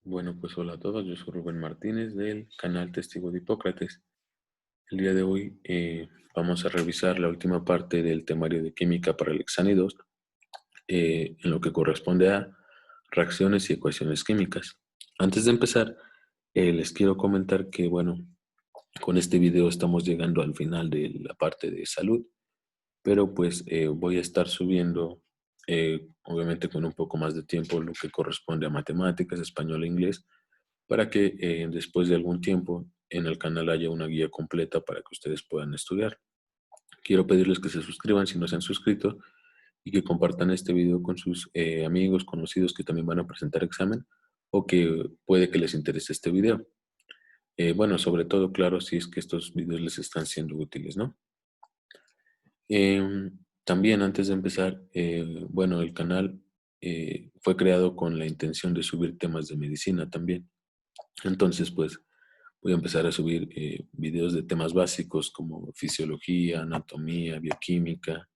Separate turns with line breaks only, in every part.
Bueno, pues hola a todos, yo soy Rubén Martínez del canal Testigo de Hipócrates. El día de hoy vamos a revisar la última parte del temario de química para el examen 2, en lo que corresponde a reacciones y ecuaciones químicas. Antes de empezar, les quiero comentar que, bueno, con este video estamos llegando al final de la parte de salud, pero pues voy a estar subiendo, obviamente con un poco más de tiempo, lo que corresponde a matemáticas, español e inglés, para que después de algún tiempo en el canal haya una guía completa para que ustedes puedan estudiar. Quiero pedirles que se suscriban si no se han suscrito y que compartan este video con sus amigos, conocidos que también van a presentar examen o que puede que les interese este video. Bueno, sobre todo, claro, si es que estos videos les están siendo útiles, ¿no? También antes de empezar, bueno, el canal fue creado con la intención de subir temas de medicina también. Entonces, pues, voy a empezar a subir videos de temas básicos como fisiología, anatomía, bioquímica,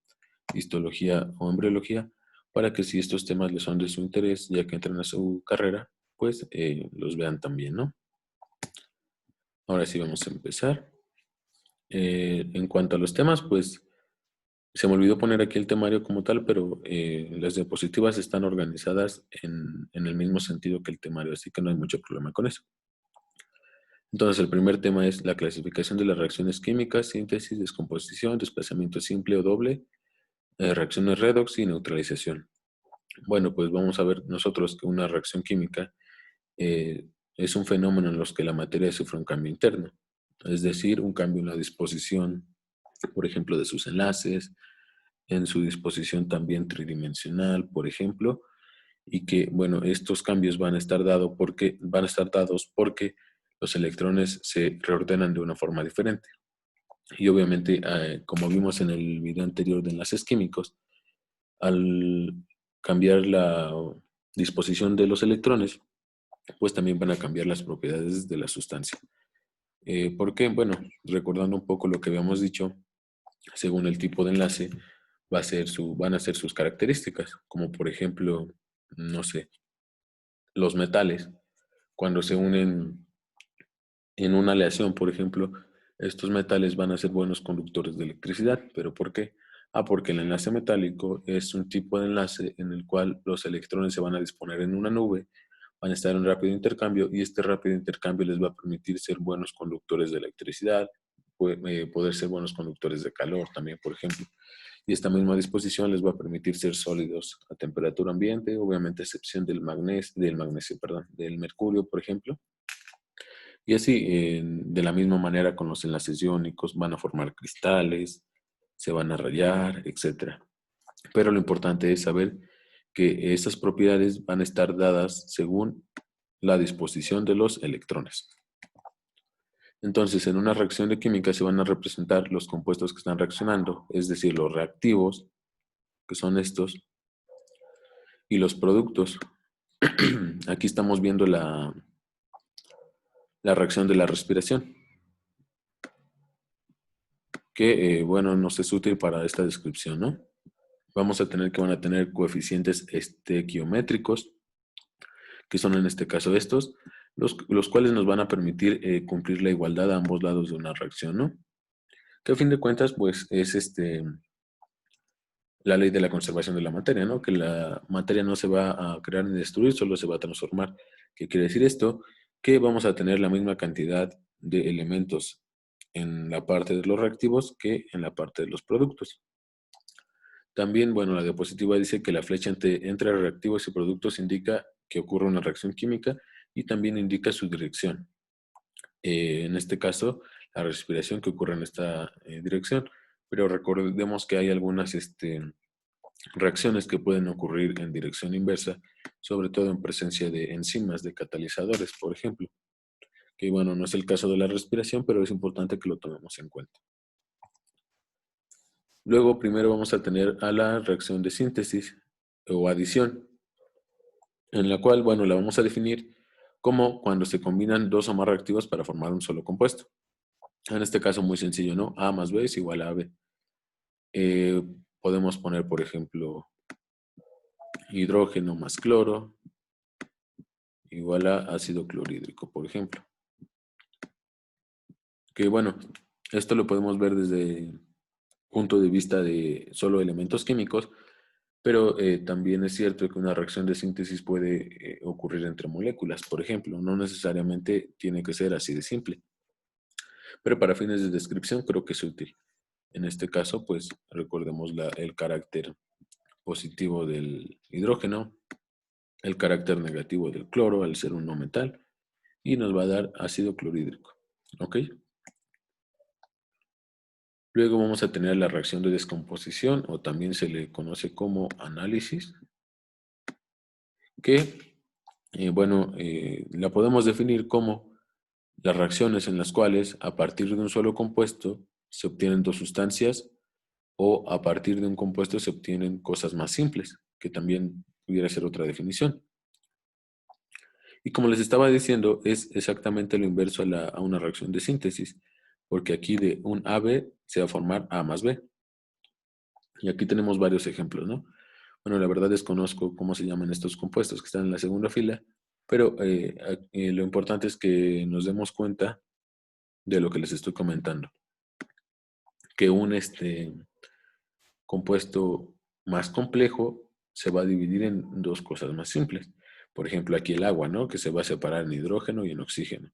histología o embriología, para que si estos temas les son de su interés, ya que entran a su carrera, pues los vean también, ¿no? Ahora sí vamos a empezar. En cuanto a los temas, pues se me olvidó poner aquí el temario como tal, pero las diapositivas están organizadas en el mismo sentido que el temario, así que no hay mucho problema con eso. Entonces, el primer tema es la clasificación de las reacciones químicas, síntesis, descomposición, desplazamiento simple o doble, reacciones redox y neutralización. Bueno, pues vamos a ver nosotros que una reacción química eh, es un fenómeno en los que la materia sufre un cambio interno, es decir, un cambio en la disposición, por ejemplo, de sus enlaces, en su disposición también tridimensional, por ejemplo, y que, bueno, estos cambios van a estar dados porque los electrones se reordenan de una forma diferente. Y obviamente, como vimos en el video anterior de enlaces químicos, al cambiar la disposición de los electrones, pues también van a cambiar las propiedades de la sustancia. ¿Por qué? Bueno, recordando un poco lo que habíamos dicho, según el tipo de enlace, van a ser sus características, como por ejemplo, no sé, los metales, cuando se unen en una aleación, por ejemplo, estos metales van a ser buenos conductores de electricidad. ¿Pero por qué? Porque el enlace metálico es un tipo de enlace en el cual los electrones se van a disponer en una nube, van a estar en rápido intercambio y este rápido intercambio les va a permitir ser buenos conductores de electricidad, poder ser buenos conductores de calor también, por ejemplo. Y esta misma disposición les va a permitir ser sólidos a temperatura ambiente, obviamente a excepción del mercurio, por ejemplo. Y así, de la misma manera con los enlaces iónicos, van a formar cristales, se van a rayar, etcétera. Pero lo importante es saber que estas propiedades van a estar dadas según la disposición de los electrones. Entonces, en una reacción de química se van a representar los compuestos que están reaccionando, es decir, los reactivos, que son estos, y los productos. Aquí estamos viendo la reacción de la respiración, que, bueno, nos es útil para esta descripción, ¿no? Vamos a tener que van a tener coeficientes estequiométricos, que son en este caso estos, los cuales nos van a permitir cumplir la igualdad a ambos lados de una reacción, ¿no? Que a fin de cuentas, pues, es la ley de la conservación de la materia, ¿no? Que la materia no se va a crear ni destruir, solo se va a transformar. ¿Qué quiere decir esto? Que vamos a tener la misma cantidad de elementos en la parte de los reactivos que en la parte de los productos. También, bueno, la diapositiva dice que la flecha entre reactivos y productos indica que ocurre una reacción química y también indica su dirección. En este caso, la respiración que ocurre en esta dirección. Pero recordemos que hay algunas reacciones que pueden ocurrir en dirección inversa, sobre todo en presencia de enzimas, de catalizadores, por ejemplo. Que bueno, no es el caso de la respiración, pero es importante que lo tomemos en cuenta. Luego, primero vamos a tener a la reacción de síntesis o adición, en la cual, bueno, la vamos a definir como cuando se combinan dos o más reactivos para formar un solo compuesto. En este caso, muy sencillo, ¿no? A más B es igual a AB. Podemos poner, por ejemplo, hidrógeno más cloro, igual a ácido clorhídrico, por ejemplo. Que bueno, esto lo podemos ver desde el punto de vista de solo elementos químicos, pero también es cierto que una reacción de síntesis puede ocurrir entre moléculas, por ejemplo, no necesariamente tiene que ser así de simple, pero para fines de descripción creo que es útil. En este caso, pues recordemos el carácter positivo del hidrógeno, el carácter negativo del cloro al ser un no metal, y nos va a dar ácido clorhídrico. ¿Ok? Luego vamos a tener la reacción de descomposición, o también se le conoce como análisis, que, la podemos definir como las reacciones en las cuales a partir de un solo compuesto se obtienen dos sustancias o a partir de un compuesto se obtienen cosas más simples, que también pudiera ser otra definición. Y como les estaba diciendo, es exactamente lo inverso a una reacción de síntesis, porque aquí de un AB se va a formar A más B. Y aquí tenemos varios ejemplos, ¿no? Bueno, la verdad desconozco cómo se llaman estos compuestos que están en la segunda fila, pero lo importante es que nos demos cuenta de lo que les estoy comentando. Que un compuesto más complejo se va a dividir en dos cosas más simples. Por ejemplo, aquí el agua, ¿no? Que se va a separar en hidrógeno y en oxígeno.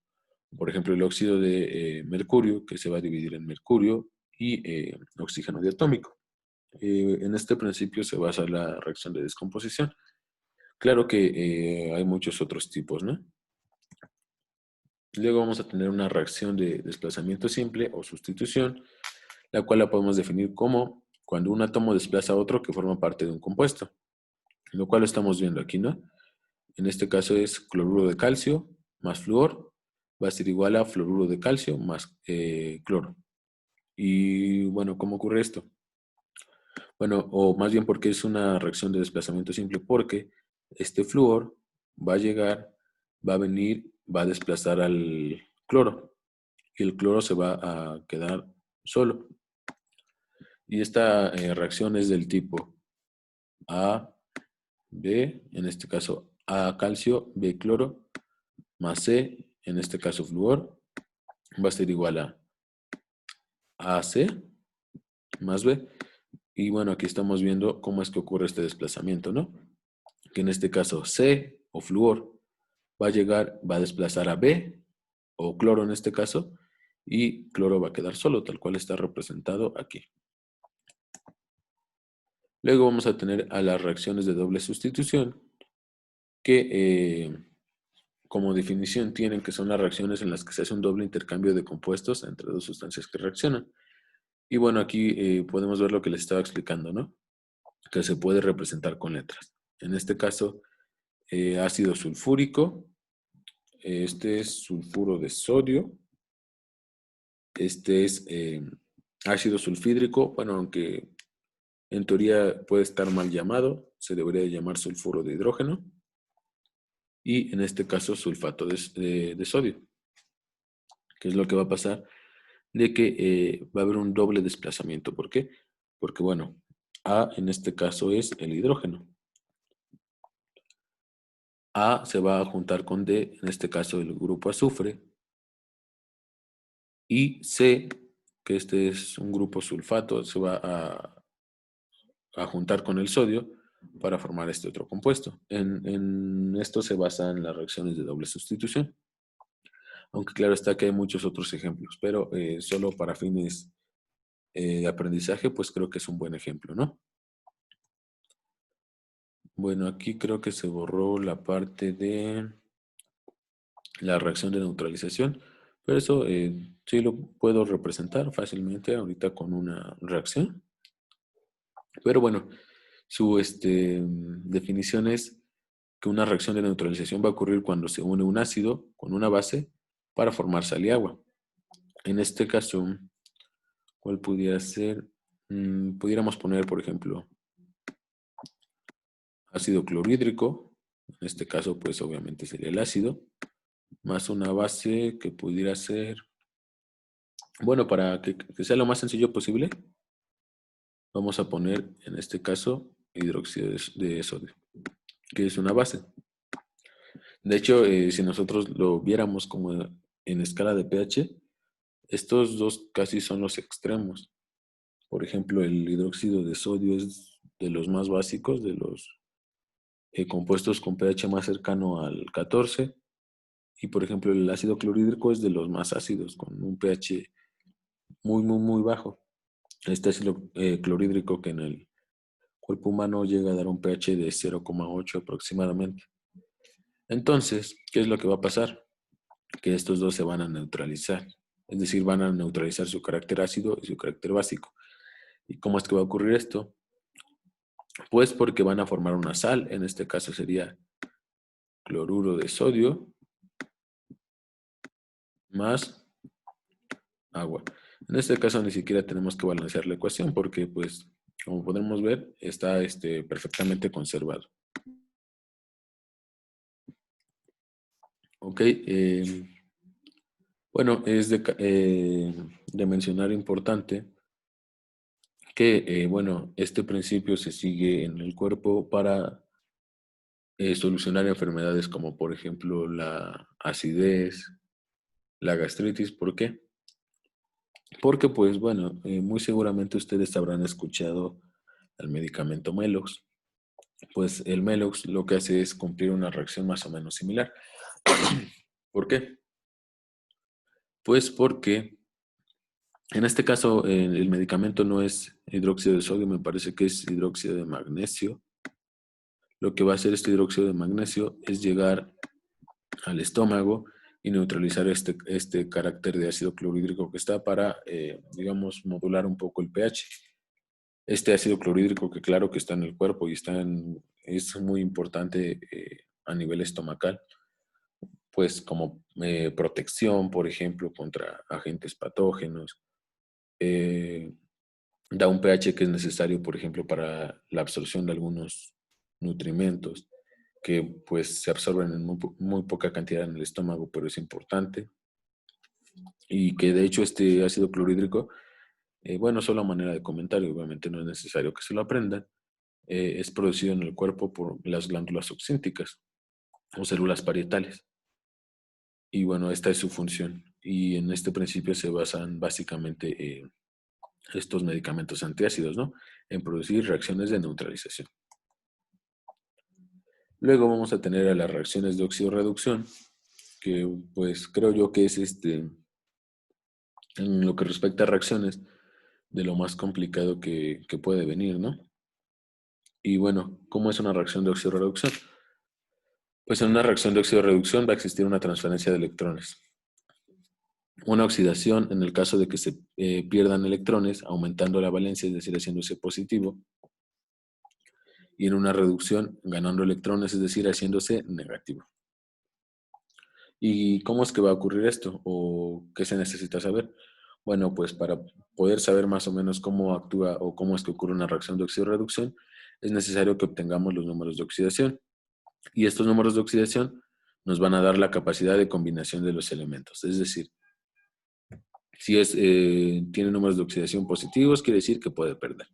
Por ejemplo, el óxido de mercurio, que se va a dividir en mercurio y oxígeno diatómico. En este principio se basa la reacción de descomposición. Claro que hay muchos otros tipos, ¿no? Luego vamos a tener una reacción de desplazamiento simple o sustitución, la cual la podemos definir como cuando un átomo desplaza a otro que forma parte de un compuesto, lo cual lo estamos viendo aquí, ¿no? En este caso es cloruro de calcio más flúor, va a ser igual a fluoruro de calcio más cloro. Y bueno, ¿cómo ocurre esto? Bueno, o más bien porque es una reacción de desplazamiento simple, porque este flúor va a llegar, va a venir, va a desplazar al cloro y el cloro se va a quedar solo. Y esta reacción es del tipo A, B, en este caso A calcio, B cloro, más C, en este caso flúor, va a ser igual a AC más B. Y bueno, aquí estamos viendo cómo es que ocurre este desplazamiento, ¿no? Que en este caso C o flúor va a llegar, va a desplazar a B o cloro en este caso, y cloro va a quedar solo, tal cual está representado aquí. Luego vamos a tener a las reacciones de doble sustitución, que como definición tienen que son las reacciones en las que se hace un doble intercambio de compuestos entre dos sustancias que reaccionan. Y bueno, aquí podemos ver lo que les estaba explicando, ¿no? Que se puede representar con letras. En este caso, ácido sulfúrico, este es sulfuro de sodio, este es ácido sulfídrico, bueno, aunque en teoría puede estar mal llamado, se debería llamar sulfuro de hidrógeno, y en este caso sulfato de sodio. ¿Qué es lo que va a pasar? De que va a haber un doble desplazamiento. ¿Por qué? Porque, bueno, A en este caso es el hidrógeno. A se va a juntar con D, en este caso el grupo azufre, y C, que este es un grupo sulfato, se va a juntar con el sodio para formar este otro compuesto. En esto se basan las reacciones de doble sustitución. Aunque claro está que hay muchos otros ejemplos, pero solo para fines de aprendizaje, pues creo que es un buen ejemplo, ¿no? Bueno, aquí creo que se borró la parte de la reacción de neutralización, pero eso sí lo puedo representar fácilmente ahorita con una reacción. Pero bueno, su definición es que una reacción de neutralización va a ocurrir cuando se une un ácido con una base para formar sal y agua. En este caso, ¿cuál pudiera ser? Pudiéramos poner, por ejemplo, ácido clorhídrico. En este caso, pues obviamente sería el ácido, más una base que pudiera ser, bueno, para que sea lo más sencillo posible, vamos a poner en este caso hidróxido de sodio, que es una base. De hecho, si nosotros lo viéramos como en escala de pH, estos dos casi son los extremos. Por ejemplo, el hidróxido de sodio es de los más básicos, de los compuestos con pH más cercano al 14. Y por ejemplo, el ácido clorhídrico es de los más ácidos, con un pH muy bajo. Este ácido clorhídrico que en el cuerpo humano llega a dar un pH de 0,8 aproximadamente. Entonces, ¿qué es lo que va a pasar? Que estos dos se van a neutralizar. Es decir, van a neutralizar su carácter ácido y su carácter básico. ¿Y cómo es que va a ocurrir esto? Pues porque van a formar una sal. En este caso sería cloruro de sodio más agua. En este caso ni siquiera tenemos que balancear la ecuación porque, pues, como podemos ver, está perfectamente conservado. Ok, bueno, es de mencionar importante que, bueno, este principio se sigue en el cuerpo para solucionar enfermedades como, por ejemplo, la acidez, la gastritis. ¿Por qué? Porque, pues, bueno, muy seguramente ustedes habrán escuchado el medicamento Melox. Pues el Melox lo que hace es cumplir una reacción más o menos similar. ¿Por qué? Pues porque en este caso el medicamento no es hidróxido de sodio, me parece que es hidróxido de magnesio. Lo que va a hacer este hidróxido de magnesio es llegar al estómago y neutralizar este carácter de ácido clorhídrico que está para, digamos, modular un poco el pH. Este ácido clorhídrico que claro que está en el cuerpo y es muy importante a nivel estomacal, pues como protección, por ejemplo, contra agentes patógenos. eh, Da un pH que es necesario, por ejemplo, para la absorción de algunos nutrimentos que pues se absorben en muy poca cantidad en el estómago, pero es importante. Y que de hecho este ácido clorhídrico, bueno, solo a manera de comentario, obviamente no es necesario que se lo aprendan, es producido en el cuerpo por las glándulas oxínticas o células parietales. Y bueno, esta es su función. Y en este principio se basan básicamente estos medicamentos antiácidos, ¿no? En producir reacciones de neutralización. Luego vamos a tener a las reacciones de oxidorreducción, que pues creo yo que es en lo que respecta a reacciones, de lo más complicado que puede venir, ¿no? Y bueno, ¿cómo es una reacción de oxidorreducción? Pues en una reacción de oxidorreducción va a existir una transferencia de electrones. Una oxidación en el caso de que se pierdan electrones, aumentando la valencia, es decir, haciéndose positivo. Y en una reducción, ganando electrones, es decir, haciéndose negativo. ¿Y cómo es que va a ocurrir esto? ¿O qué se necesita saber? Bueno, pues para poder saber más o menos cómo actúa o cómo es que ocurre una reacción de oxidorreducción, es necesario que obtengamos los números de oxidación. Y estos números de oxidación nos van a dar la capacidad de combinación de los elementos. Es decir, si tiene números de oxidación positivos, quiere decir que puede perder.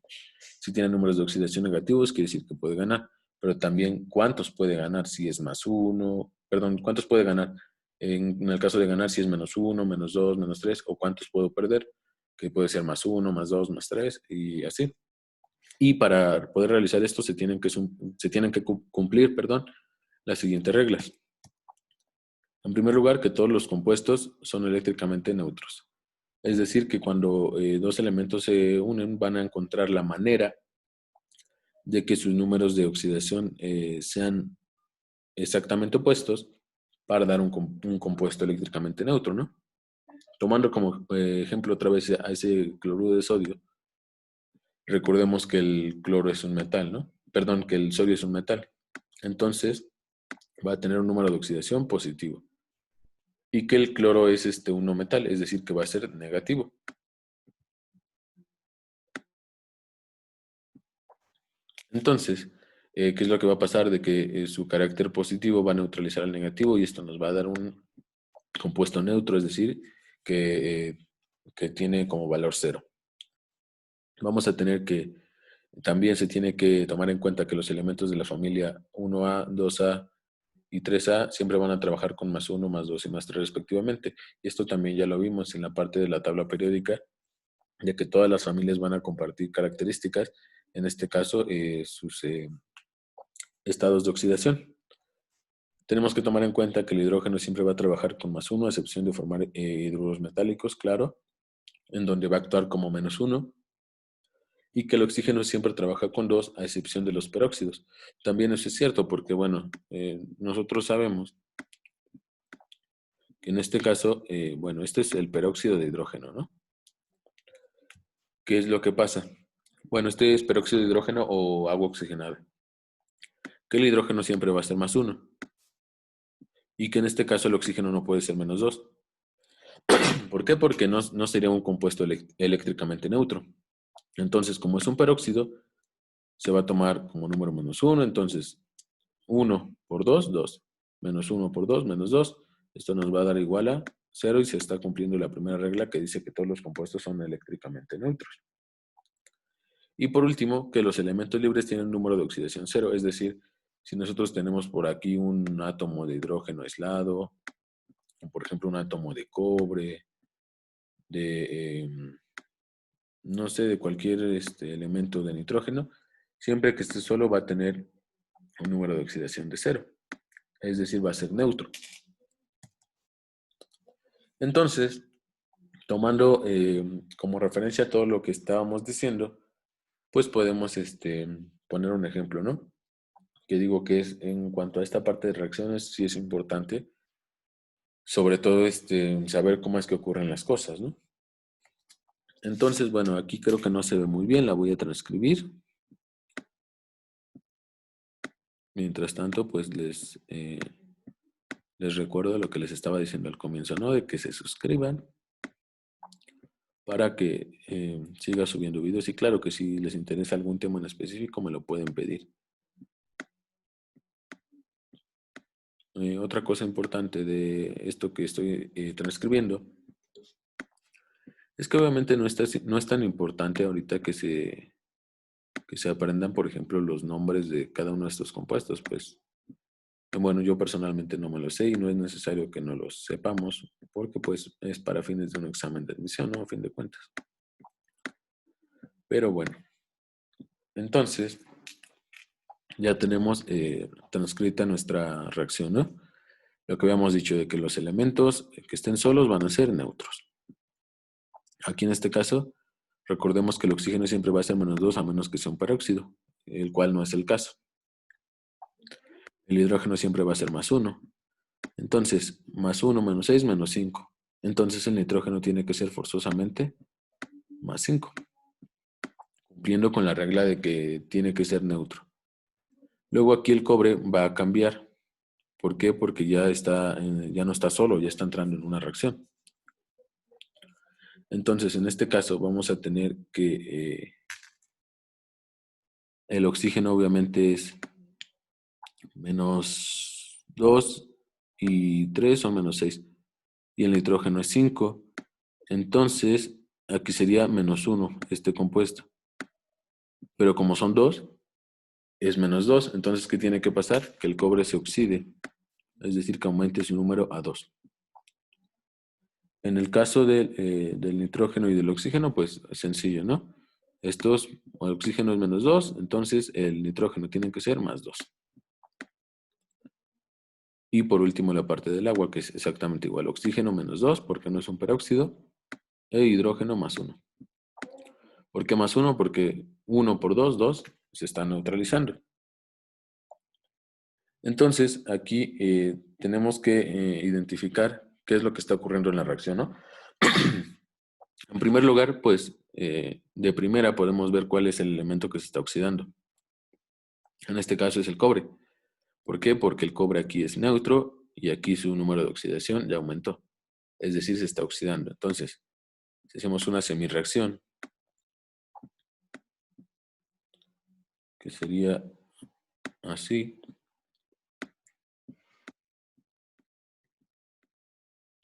Si tiene números de oxidación negativos, quiere decir que puede ganar. Pero también cuántos puede ganar, si es más uno, perdón, cuántos puede ganar. En el caso de ganar, si es menos uno, menos dos, menos tres, o cuántos puedo perder, que puede ser más uno, más dos, más tres, y así. Y para poder realizar esto se tienen que cumplir, perdón, las siguientes reglas. En primer lugar, que todos los compuestos son eléctricamente neutros. Es decir, que cuando dos elementos se unen van a encontrar la manera de que sus números de oxidación sean exactamente opuestos para dar un compuesto eléctricamente neutro, ¿no? Tomando como ejemplo otra vez a ese cloruro de sodio, recordemos que el cloro es un metal, ¿no? Perdón, que el sodio es un metal. Entonces, va a tener un número de oxidación positivo. Y que el cloro es un no metal, es decir, que va a ser negativo. Entonces, ¿qué es lo que va a pasar? De que su carácter positivo va a neutralizar al negativo y esto nos va a dar un compuesto neutro, es decir, que tiene como valor cero. Vamos a tener que, también se tiene que tomar en cuenta que los elementos de la familia 1A, 2A y 3A siempre van a trabajar con +1, +2 y +3 respectivamente. Y esto también ya lo vimos en la parte de la tabla periódica, de que todas las familias van a compartir características, en este caso sus estados de oxidación. Tenemos que tomar en cuenta que el hidrógeno siempre va a trabajar con +1, a excepción de formar hidruros metálicos, claro, en donde va a actuar como -1, y que el oxígeno siempre trabaja con 2, a excepción de los peróxidos. También eso es cierto porque, bueno, nosotros sabemos que en este caso, bueno, este es el peróxido de hidrógeno, ¿no? ¿Qué es lo que pasa? Bueno, este es peróxido de hidrógeno o agua oxigenada. Que el hidrógeno siempre va a ser +1 y que en este caso el oxígeno no puede ser -2. ¿Por qué? Porque no sería un compuesto eléctricamente neutro. Entonces, como es un peróxido, se va a tomar como número -1, entonces 1 por 2, 2. -1 por 2, -2. Esto nos va a dar igual a 0 y se está cumpliendo la primera regla que dice que todos los compuestos son eléctricamente neutros. Y por último, que los elementos libres tienen un número de oxidación 0, es decir, si nosotros tenemos por aquí un átomo de hidrógeno aislado, o por ejemplo un átomo de cobre, de, no sé, de cualquier elemento de nitrógeno, siempre que esté solo va a tener un número de oxidación de 0, es decir, va a ser neutro. Entonces, tomando como referencia todo lo que estábamos diciendo, pues podemos poner un ejemplo, ¿no? Que digo que es en cuanto a esta parte de reacciones, sí es importante, sobre todo saber cómo es que ocurren las cosas, ¿no? Entonces, bueno, aquí creo que no se ve muy bien, la voy a transcribir. Mientras tanto, pues les recuerdo lo que les estaba diciendo al comienzo, ¿no? De que se suscriban para que siga subiendo videos. Y claro que si les interesa algún tema en específico, me lo pueden pedir. Otra cosa importante de esto que estoy transcribiendo es que obviamente no es tan importante ahorita que se aprendan, por ejemplo, los nombres de cada uno de estos compuestos, pues bueno, yo personalmente no me lo sé y no es necesario que no los sepamos, porque pues es para fines de un examen de admisión, ¿no? A fin de cuentas. Pero bueno, entonces ya tenemos transcrita nuestra reacción, ¿no? Lo que habíamos dicho de que los elementos que estén solos van a ser neutros. Aquí en este caso, recordemos que el oxígeno siempre va a ser -2 a menos que sea un peróxido, el cual no es el caso. El hidrógeno siempre va a ser +1. Entonces, +1 menos 6 menos 5. Entonces el nitrógeno tiene que ser forzosamente +5, cumpliendo con la regla de que tiene que ser neutro. Luego aquí el cobre va a cambiar. ¿Por qué? Porque ya no está solo, ya está entrando en una reacción. Entonces, en este caso vamos a tener que el oxígeno obviamente es -2 y 3 son -6. Y el nitrógeno es 5. Entonces, aquí sería -1 este compuesto. Pero como son 2, es -2. Entonces, ¿qué tiene que pasar? Que el cobre se oxide. Es decir, que aumente su número a 2. En el caso del nitrógeno y del oxígeno, pues es sencillo, ¿no? El oxígeno es -2, entonces el nitrógeno tiene que ser +2. Y por último la parte del agua, que es exactamente igual. Oxígeno -2, porque no es un peróxido, e hidrógeno +1. ¿Por qué +1? Porque 1 por 2, 2, se está neutralizando. Entonces, aquí tenemos que identificar qué es lo que está ocurriendo en la reacción, ¿no? En primer lugar, pues, de primera podemos ver cuál es el elemento que se está oxidando. En este caso es el cobre. ¿Por qué? Porque el cobre aquí es neutro y aquí su número de oxidación ya aumentó. Es decir, se está oxidando. Entonces, si hacemos una semirreacción, que sería así,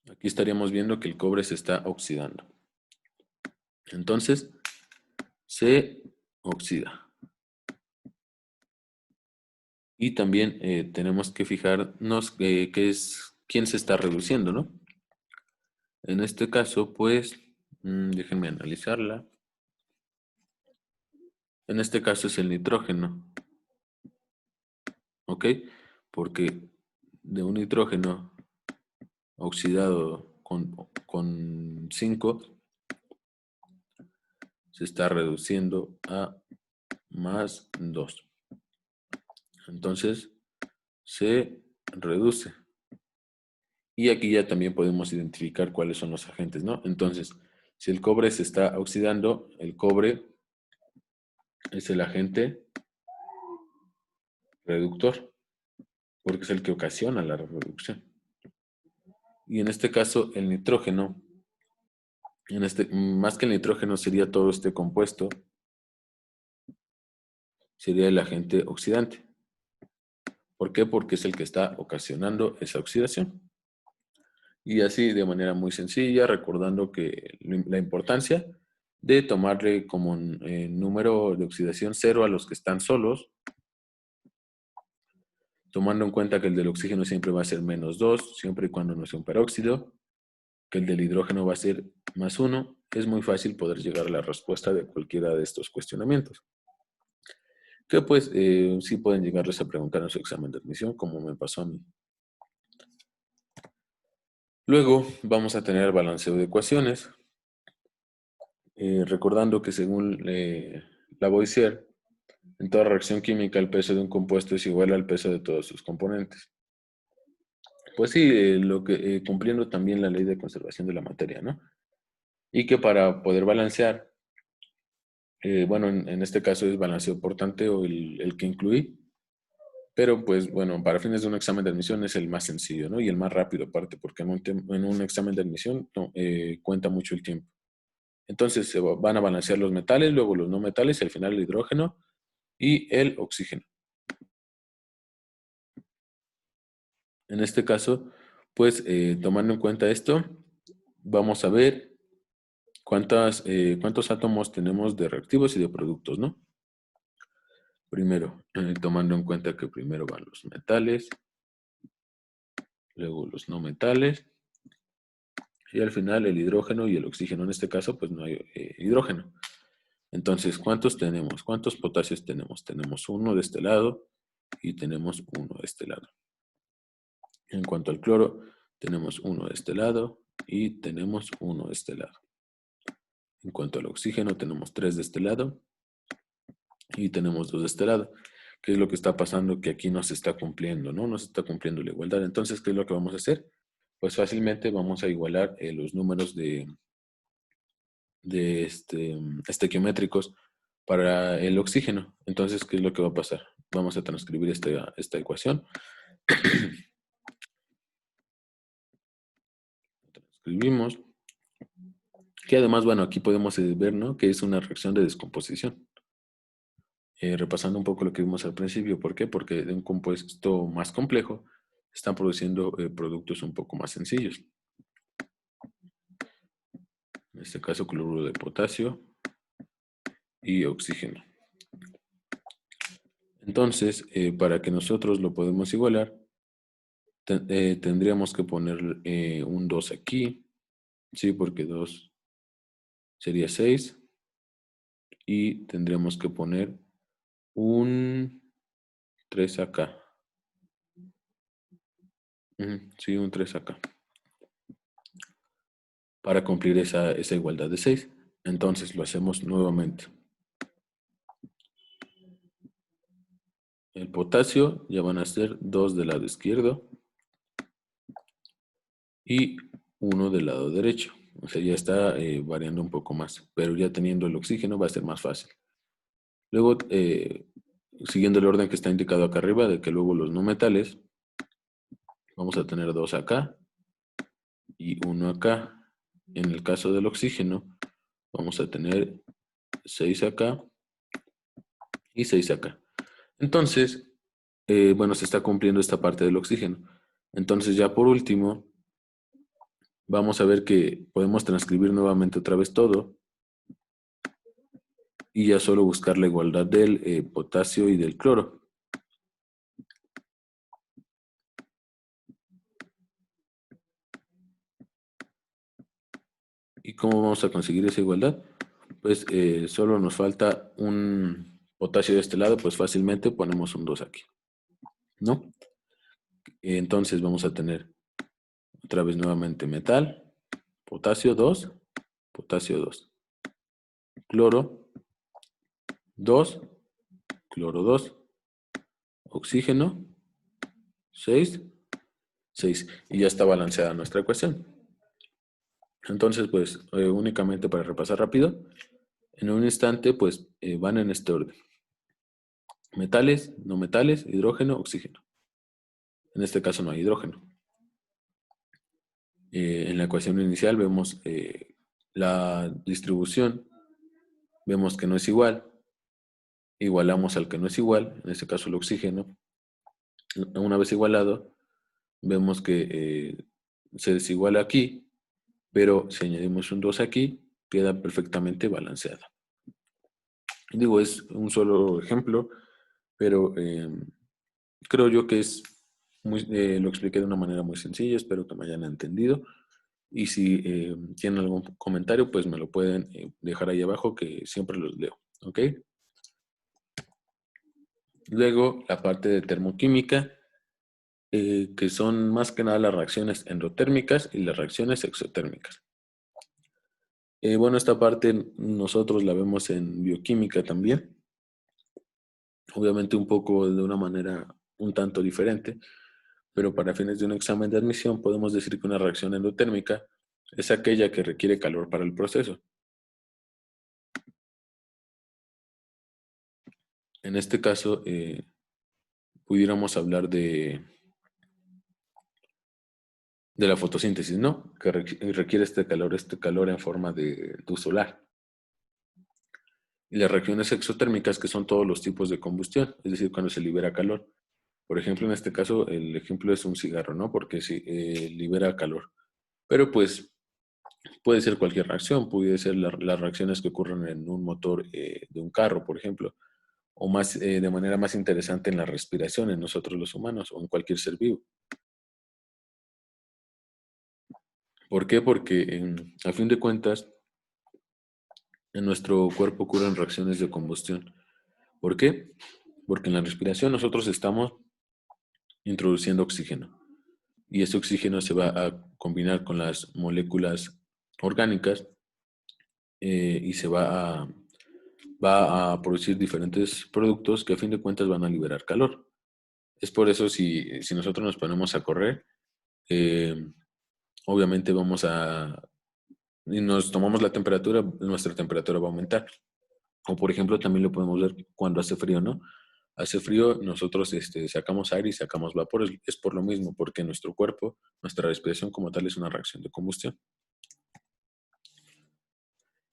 aquí estaríamos viendo que el cobre se está oxidando. Entonces, se oxida. Y también tenemos que fijarnos quién se está reduciendo, ¿no? En este caso, pues, déjenme analizarla. En este caso es el nitrógeno, ¿ok? Porque de un nitrógeno oxidado con 5 se está reduciendo a más 2. Entonces, se reduce. Y aquí ya también podemos identificar cuáles son los agentes, ¿no? Entonces, si el cobre se está oxidando, el cobre es el agente reductor, porque es el que ocasiona la reducción. Y en este caso, el nitrógeno, más que el nitrógeno sería todo este compuesto, sería el agente oxidante. ¿Por qué? Porque es el que está ocasionando esa oxidación. Y así de manera muy sencilla, recordando que la importancia de tomarle como número de oxidación 0 a los que están solos, tomando en cuenta que el del oxígeno siempre va a ser -2, siempre y cuando no sea un peróxido, que el del hidrógeno va a ser +1, es muy fácil poder llegar a la respuesta de cualquiera de estos cuestionamientos. Que pues sí pueden llegarles a preguntar en su examen de admisión, como me pasó a mí. Luego vamos a tener el balanceo de ecuaciones, recordando que según Lavoisier, en toda reacción química el peso de un compuesto es igual al peso de todos sus componentes. Pues sí, cumpliendo también la ley de conservación de la materia, ¿no? Y que para poder balancear, bueno, en este caso es balanceo por tanteo el que incluí, pero pues bueno, para fines de un examen de admisión es el más sencillo, ¿no? Y el más rápido aparte, porque en un examen de admisión cuenta mucho el tiempo. Entonces se van a balancear los metales, luego los no metales y al final el hidrógeno y el oxígeno. En este caso, pues tomando en cuenta esto, vamos a ver cuántos átomos tenemos de reactivos y de productos, ¿no? Primero, tomando en cuenta que primero van los metales, luego los no metales, y al final el hidrógeno y el oxígeno. En este caso, pues no hay hidrógeno. Entonces, ¿cuántos tenemos? ¿Cuántos potasios tenemos? Tenemos uno de este lado y tenemos uno de este lado. En cuanto al cloro, tenemos uno de este lado y tenemos uno de este lado. En cuanto al oxígeno, tenemos 3 de este lado y tenemos 2 de este lado. ¿Qué es lo que está pasando? Que aquí no se está cumpliendo, ¿no? No se está cumpliendo la igualdad. Entonces, ¿qué es lo que vamos a hacer? Pues fácilmente vamos a igualar los números de estequiométricos para el oxígeno. Entonces, ¿qué es lo que va a pasar? Vamos a transcribir esta ecuación. Transcribimos. Que además, bueno, aquí podemos ver, ¿no? Que es una reacción de descomposición. Repasando un poco lo que vimos al principio. ¿Por qué? Porque de un compuesto más complejo están produciendo productos un poco más sencillos. En este caso, cloruro de potasio y oxígeno. Entonces, para que nosotros lo podamos igualar, tendríamos que poner un 2 aquí, sí, porque 2 sería 6, y tendríamos que poner un 3 acá. Sí, un 3 acá. Para cumplir esa igualdad de 6. Entonces lo hacemos nuevamente. El potasio ya van a ser 2 del lado izquierdo y 1 del lado derecho. O sea, ya está variando un poco más, pero ya teniendo el oxígeno va a ser más fácil. Luego, siguiendo el orden que está indicado acá arriba, de que luego los no metales, vamos a tener 2 acá y 1 acá. En el caso del oxígeno, vamos a tener 6 acá y 6 acá. Entonces, bueno, se está cumpliendo esta parte del oxígeno. Entonces, ya por último, vamos a ver que podemos transcribir nuevamente otra vez todo y ya solo buscar la igualdad del potasio y del cloro. ¿Y cómo vamos a conseguir esa igualdad? Pues solo nos falta un potasio de este lado, pues fácilmente ponemos un 2 aquí, ¿no? Entonces vamos a tener otra vez nuevamente metal, potasio 2, potasio 2, cloro 2, cloro 2, oxígeno 6, 6. Y ya está balanceada nuestra ecuación. Entonces, pues únicamente para repasar rápido, en un instante, pues van en este orden. Metales, no metales, hidrógeno, oxígeno. En este caso no hay hidrógeno. En la ecuación inicial vemos la distribución, vemos que no es igual, igualamos al que no es igual, en este caso el oxígeno. Una vez igualado, vemos que se desiguala aquí, pero si añadimos un 2 aquí, queda perfectamente balanceada. Digo, es un solo ejemplo, pero creo yo que es lo expliqué de una manera muy sencilla, espero que me hayan entendido. Y si tienen algún comentario, pues me lo pueden dejar ahí abajo, que siempre los leo, ¿ok? Luego, la parte de termoquímica, que son más que nada las reacciones endotérmicas y las reacciones exotérmicas. Bueno, esta parte nosotros la vemos en bioquímica también, obviamente un poco de una manera un tanto diferente, pero para fines de un examen de admisión podemos decir que una reacción endotérmica es aquella que requiere calor para el proceso. En este caso, pudiéramos hablar de la fotosíntesis, ¿no? Que requiere este calor en forma de luz solar. Y las reacciones exotérmicas, que son todos los tipos de combustión, es decir, cuando se libera calor. Por ejemplo, en este caso, el ejemplo es un cigarro, ¿no? Porque sí, libera calor. Pero pues puede ser cualquier reacción, puede ser las reacciones que ocurren en un motor de un carro, por ejemplo, o más de manera más interesante en la respiración, en nosotros los humanos o en cualquier ser vivo. ¿Por qué? Porque a fin de cuentas, en nuestro cuerpo ocurren reacciones de combustión. ¿Por qué? Porque en la respiración nosotros estamos introduciendo oxígeno y ese oxígeno se va a combinar con las moléculas orgánicas y va a producir diferentes productos que a fin de cuentas van a liberar calor. Es por eso si nosotros nos ponemos a correr, eh, obviamente y nos tomamos la temperatura, nuestra temperatura va a aumentar. O por ejemplo, también lo podemos ver cuando hace frío, ¿no? Hace frío, nosotros sacamos aire y sacamos vapor. Es por lo mismo, porque nuestro cuerpo, nuestra respiración como tal es una reacción de combustión.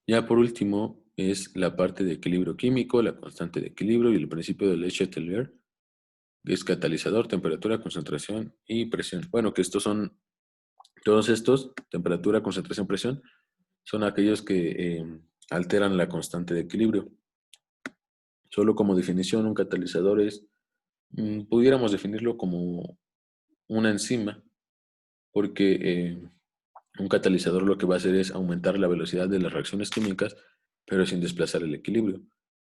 Ya por último, es la parte de equilibrio químico, la constante de equilibrio y el principio de Le Chatelier, que es catalizador, temperatura, concentración y presión. Bueno, que todos estos, temperatura, concentración, presión, son aquellos que alteran la constante de equilibrio. Solo como definición, un catalizador pudiéramos definirlo como una enzima, porque un catalizador lo que va a hacer es aumentar la velocidad de las reacciones químicas, pero sin desplazar el equilibrio,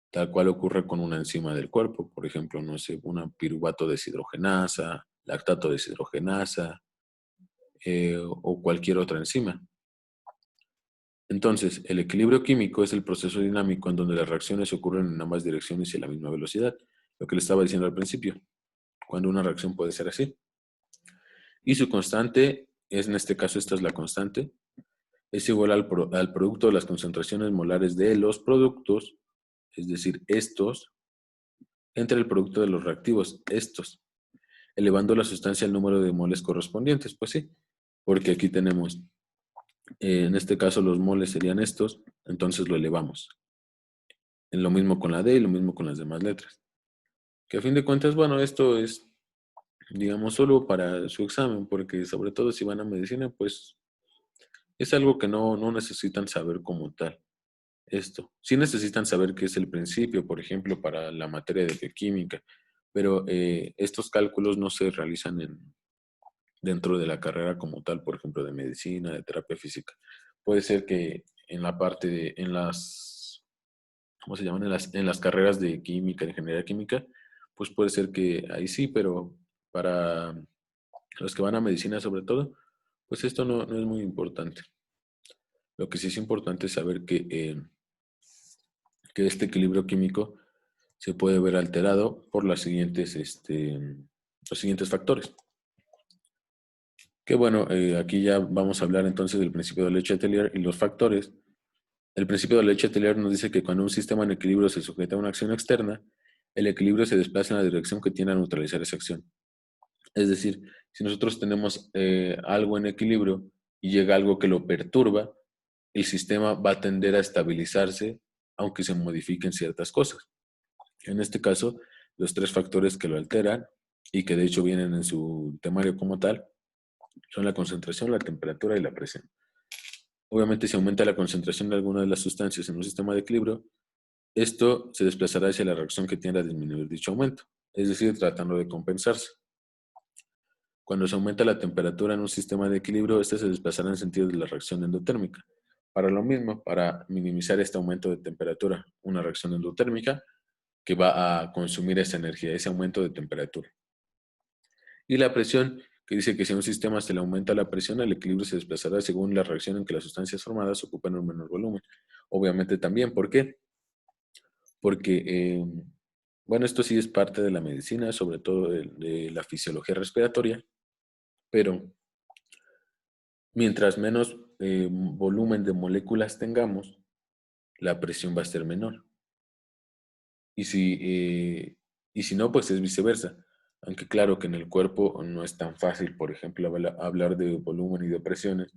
tal cual ocurre con una enzima del cuerpo, por ejemplo, no sé, una piruvato deshidrogenasa, lactato deshidrogenasa o cualquier otra enzima. Entonces, el equilibrio químico es el proceso dinámico en donde las reacciones ocurren en ambas direcciones y a la misma velocidad, lo que le estaba diciendo al principio, cuando una reacción puede ser así. Y su constante, en este caso esta es la constante, es igual al producto de las concentraciones molares de los productos, es decir, estos, entre el producto de los reactivos, estos, elevando la sustancia al número de moles correspondientes. Pues sí, porque aquí tenemos, en este caso los moles serían estos, entonces lo elevamos. En lo mismo con la D y lo mismo con las demás letras. Que a fin de cuentas, bueno, esto es, digamos, solo para su examen, porque sobre todo si van a medicina, pues es algo que no necesitan saber como tal. Esto. Sí necesitan saber qué es el principio, por ejemplo, para la materia de bioquímica, pero estos cálculos no se realizan dentro de la carrera como tal, por ejemplo, de medicina, de terapia física. puede ser que en la parte en las, ¿cómo se llaman? En las carreras de química, de ingeniería química, pues puede ser que ahí sí, pero para los que van a medicina sobre todo, pues esto no es muy importante. Lo que sí es importante es saber que este equilibrio químico se puede ver alterado por los siguientes factores. Que bueno, aquí ya vamos a hablar entonces del principio de Leche-Atelier y los factores. El principio de Leche-Atelier nos dice que cuando un sistema en equilibrio se sujeta a una acción externa, el equilibrio se desplaza en la dirección que tiende a neutralizar esa acción. Es decir, si nosotros tenemos algo en equilibrio y llega algo que lo perturba, el sistema va a tender a estabilizarse aunque se modifiquen ciertas cosas. En este caso, los tres factores que lo alteran y que de hecho vienen en su temario como tal son la concentración, la temperatura y la presión. Obviamente, si aumenta la concentración de alguna de las sustancias en un sistema de equilibrio, esto se desplazará hacia la reacción que tiende a disminuir dicho aumento, es decir, tratando de compensarse. Cuando se aumenta la temperatura en un sistema de equilibrio, este se desplazará en sentido de la reacción endotérmica. Para lo mismo, para minimizar este aumento de temperatura, una reacción endotérmica que va a consumir esa energía, ese aumento de temperatura. Y la presión, que dice que si a un sistema se le aumenta la presión, el equilibrio se desplazará según la reacción en que las sustancias formadas ocupan un menor volumen. Obviamente también, ¿por qué? Porque, bueno, esto sí es parte de la medicina, sobre todo de la fisiología respiratoria, pero mientras menos volumen de moléculas tengamos, la presión va a ser menor. Y y si no, pues es viceversa. Aunque claro que en el cuerpo no es tan fácil, por ejemplo, hablar de volumen y de presiones,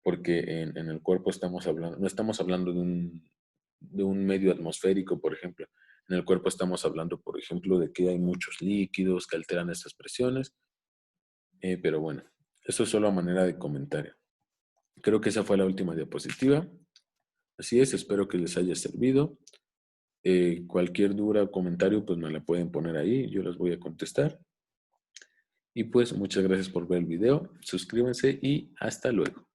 porque en el cuerpo no estamos hablando de un medio atmosférico, por ejemplo. En el cuerpo estamos hablando, por ejemplo, de que hay muchos líquidos que alteran estas presiones, pero bueno, eso es solo a manera de comentario. Creo que esa fue la última diapositiva. Así es, espero que les haya servido. Cualquier duda o comentario, pues me la pueden poner ahí, yo las voy a contestar. Y pues muchas gracias por ver el video, suscríbanse y hasta luego.